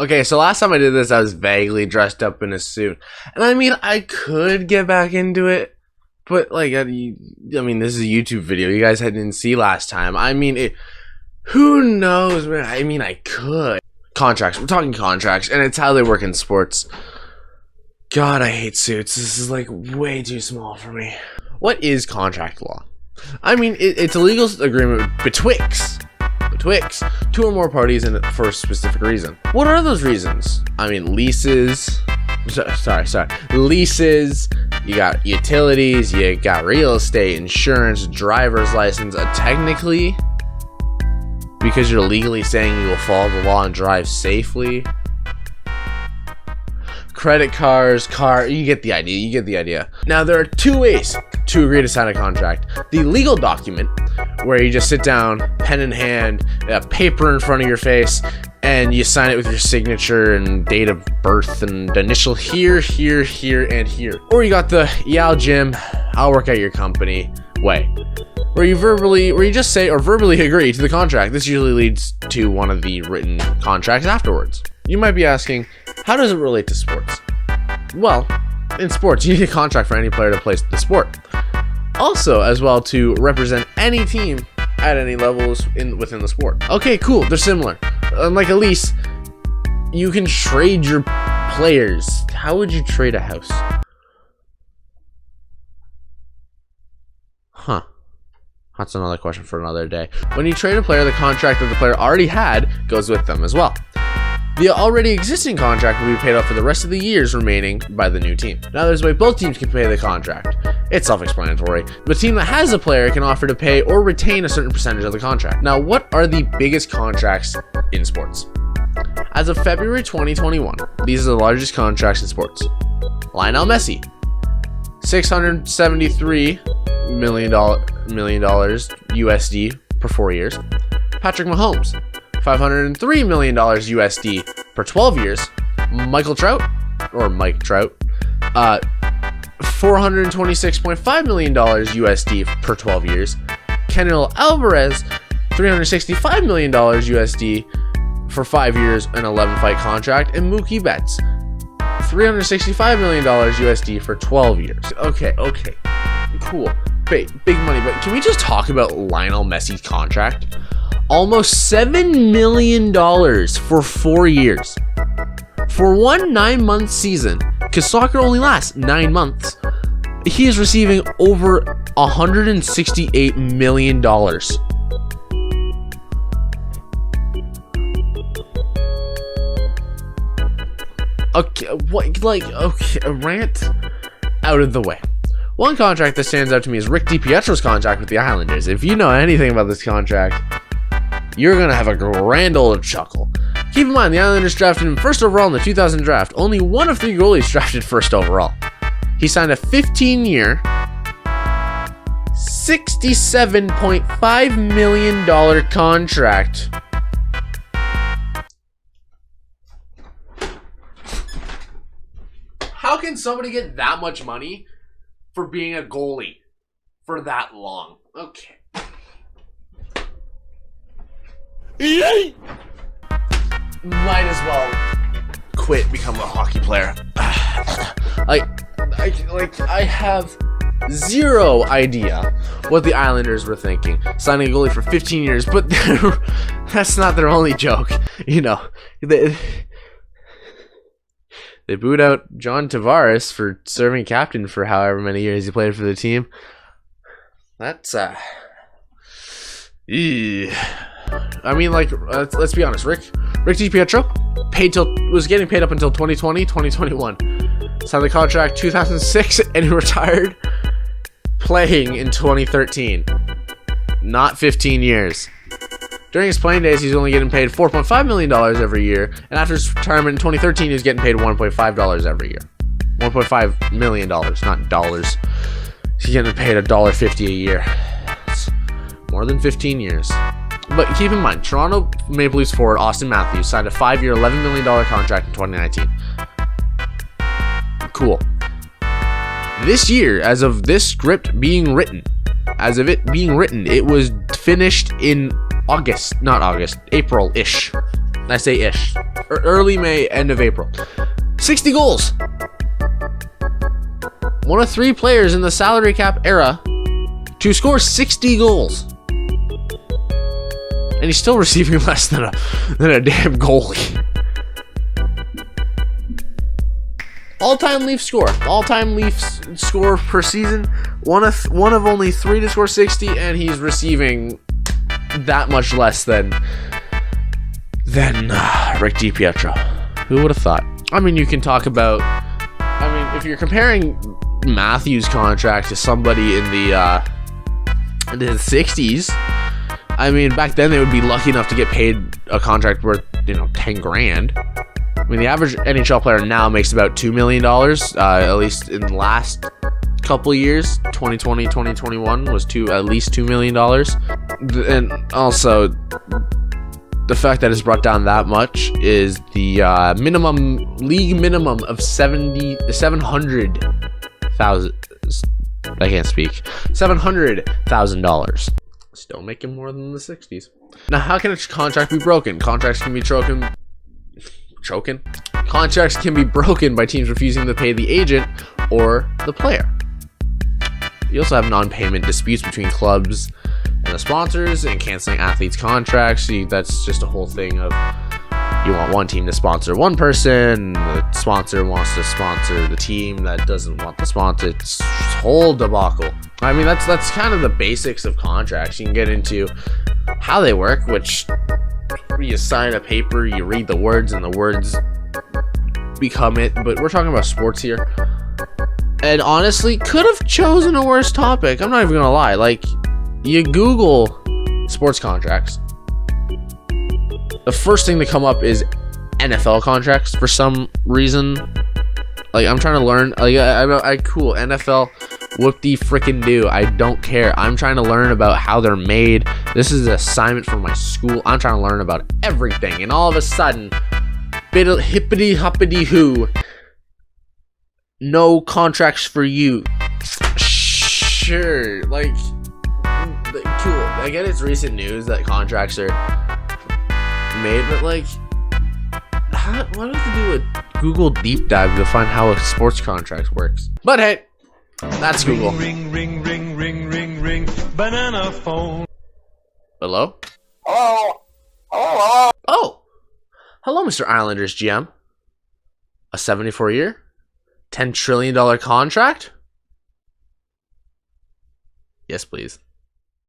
Okay, so last time I did this, I was vaguely dressed up in a suit. And I mean, I could get back into it, but like, I mean, this is a YouTube video. You guys didn't see last time. I mean, who knows, man? I mean, I could. Contracts. We're talking contracts, and it's how they work in sports. God, I hate suits. This is like way too small for me. What is contract law? I mean, it's a legal agreement betwixt two or more parties and for a specific reason. What are those reasons? I mean, leases. Leases. You got utilities. You got real estate, insurance, driver's license. Technically, because you're legally saying you will follow the law and drive safely. Credit cards, you get the idea. You get the idea. Now, there are two ways to agree to sign a contract. The legal document, where you just sit down, pen in hand, paper in front of your face, and you sign it with your signature and date of birth and initial here, and here. Or you got the, yeah, Jim, I'll work at your company way, where you just say or verbally agree to the contract. This usually leads to one of the written contracts afterwards. You might be asking, how does it relate to sports? Well, in sports, you need a contract for any player to play the sport. Also, as well, to represent any team at any levels within the sport. Okay, cool. They're similar. Unlike a lease, you can trade your players. How would you trade a house? Huh. That's another question for another day. When you trade a player, the contract that the player already had goes with them as well. The already existing contract will be paid out for the rest of the years remaining by the new team. Now, there's a way both teams can pay the contract. It's self-explanatory. The team that has a player can offer to pay or retain a certain percentage of the contract. Now, what are the biggest contracts in sports? As of February 2021, these are the largest contracts in sports. Lionel Messi, $673 million USD for 4 years. Patrick Mahomes, $503 million USD for 12 years. Mike Trout, $426.5 million USD per 12 years. Canelo Alvarez, $365 million USD for 5 years and 11 fight contract. And Mookie Betts, $365 million USD for 12 years. Okay, cool. Big money, but can we just talk about Lionel Messi's contract? Almost $7 million for 4 years. For one 9-month season, because soccer only lasts 9 months, he is receiving over $168 million. Okay, a rant out of the way. One contract that stands out to me is Rick DiPietro's contract with the Islanders. If you know anything about this contract, you're going to have a grand old chuckle. Keep in mind, the Islanders drafted him first overall in the 2000 draft. Only one of 3 goalies drafted first overall. He signed a 15-year, $67.5 million contract. How can somebody get that much money for being a goalie for that long? Okay. Yay! Might as well quit, become a hockey player. I have zero idea what the Islanders were thinking, signing a goalie for 15 years, but that's not their only joke. You know, they booed out John Tavares for serving captain for however many years he played for the team. That's I mean, like, let's be honest. Rick DiPietro was getting paid up until 2020, 2021. Signed the contract 2006, and he retired playing in 2013. Not 15 years. During his playing days, he's only getting paid $4.5 million every year, and after his retirement in 2013, he was getting paid $1.5 every year. $1.5 million, not dollars. He's getting paid $1.50 a year. That's more than 15 years. But keep in mind, Toronto Maple Leafs forward Austin Matthews signed a 5-year, $11 million contract in 2019. Cool. This year, as of this script being written, it was finished in April-ish. I say ish. early May, end of April. 60 goals. One of 3 players in the salary cap era to score 60 goals. And he's still receiving less than a damn goalie. All-time Leafs score. All-time Leafs score per season. One of only 3 to score 60, and he's receiving that much less than Rick DiPietro. Who would have thought? I mean, you can talk about. I mean, if you're comparing Matthews' contract to somebody in the 60s, I mean, back then they would be lucky enough to get paid a contract worth, 10 grand. I mean, the average NHL player now makes about $2 million, at least in the last couple years. 2020, 2021 was at least $2 million. And also, the fact that it's brought down that much is the league minimum of $700,000. I can't speak. $700,000. Still making more than the 60s. Now, how can a contract be broken? Contracts can be Contracts can be broken by teams refusing to pay the agent or the player. You also have non-payment disputes between clubs and the sponsors and canceling athletes' contracts. That's just a whole thing of you want one team to sponsor one person, the sponsor wants to sponsor the team that doesn't want the sponsor. It's a whole debacle. I mean, that's kind of the basics of contracts. You can get into how they work, which you sign a paper, you read the words, and the words become it. But we're talking about sports here. And honestly, could have chosen a worse topic. I'm not even gonna lie. Like, you Google sports contracts, the first thing to come up is NFL contracts for some reason. Like, I'm trying to learn. Like, I cool NFL. Whoop-de-frickin-do. I don't care. I'm trying to learn about how they're made. This is an assignment from my school. I'm trying to learn about everything. And all of a sudden, hippity-hoppity-hoo. No contracts for you. Sure. Like, cool. I get it's recent news that contracts are made, but like, what does it do with Google deep dive to find how a sports contract works? But hey, that's Google. Ring, ring, ring, ring, ring, ring, banana phone. Hello? Hello? Hello? Oh! Hello, Mr. Islanders GM. A 74-year? $10 trillion contract? Yes, please.